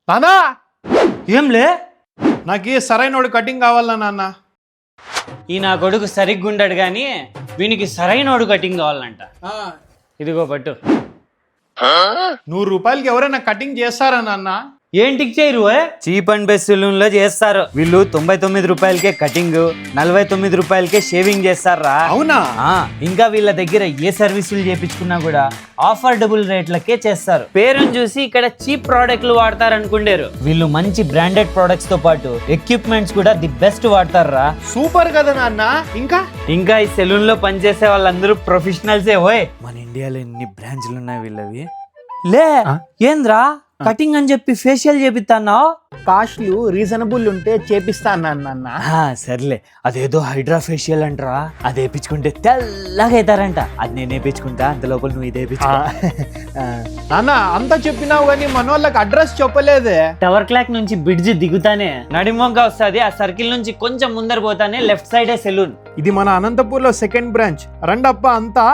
నానా ఏంలే నాకు సరైనోడు కటింగ్ కావాలా నాన్న. ఈ నా కొడుకు సరిగ్గా ఉండడు కానీ వీనికి సరైనోడు కటింగ్ కావాలంట. ఇదిగో పట్టు. 100 రూపాయలకి ఎవరైనా కటింగ్ చేస్తారా నాన్న? ఏంటికి చేయరు? చీప్ అండ్ బెస్ట్ సెలూన్ లో చేస్తారు. వీళ్ళు 99 రూపాయలకే కటింగ్, 49 రూపాయలకే షేవింగ్ చేస్తారా. అవునా? ఇంకా వీళ్ళ దగ్గర ఏ సర్వీసులు చేపించుకున్నా కూడా ఆఫర్డబుల్ రేట్లకే చేస్తారు. పేరుని చూసి ఇక్కడ చీప్ ప్రోడక్ట్లు వాడతారు అనుకుంటారు. వీళ్ళు మంచి బ్రాండెడ్ ప్రొడక్ట్స్ తో పాటు ఎక్విప్మెంట్స్ కూడా ది బెస్ట్ వాడతారా. సూపర్ కదా నాన్న. ఇంకా ఈ సెలూన్ లో పనిచేసే వాళ్ళందరూ ప్రొఫెషనల్సే. ఓయ్ మన ఇండియాలో ఎన్ని బ్రాంచ్లు ఉన్నాయి వీళ్ళవి. లే ఏంద్రా కటింగ్ అని చెప్పి ఫేషియల్ చేపిస్తాన్నావు? కాస్ట్లు రీజనబుల్ ఉంటే చేపిస్తా నాన్న. సర్లే, అదేదో హైడ్రా ఫేషియల్ అంటరా, అది వేయించుకుంటే తెల్లగా అవుతారంట. అది నేను వేయించుకుంటా, అంత లోపల నువ్వు ఇది నాన్న. అంతా చెప్పినావు కానీ మన వాళ్ళకి అడ్రస్ చెప్పలేదే. టవర్ క్లాక్ నుంచి బ్రిడ్జ్ దిగుతానే నడిమొగ్గ వస్తుంది. ఆ సర్కిల్ నుంచి కొంచెం ముందర పోతానే లెఫ్ట్ సైడే సెలూన్. ఇది మన అనంతపూర్ లో సెకండ్ బ్రాంచ్. రండప్ప అంతా.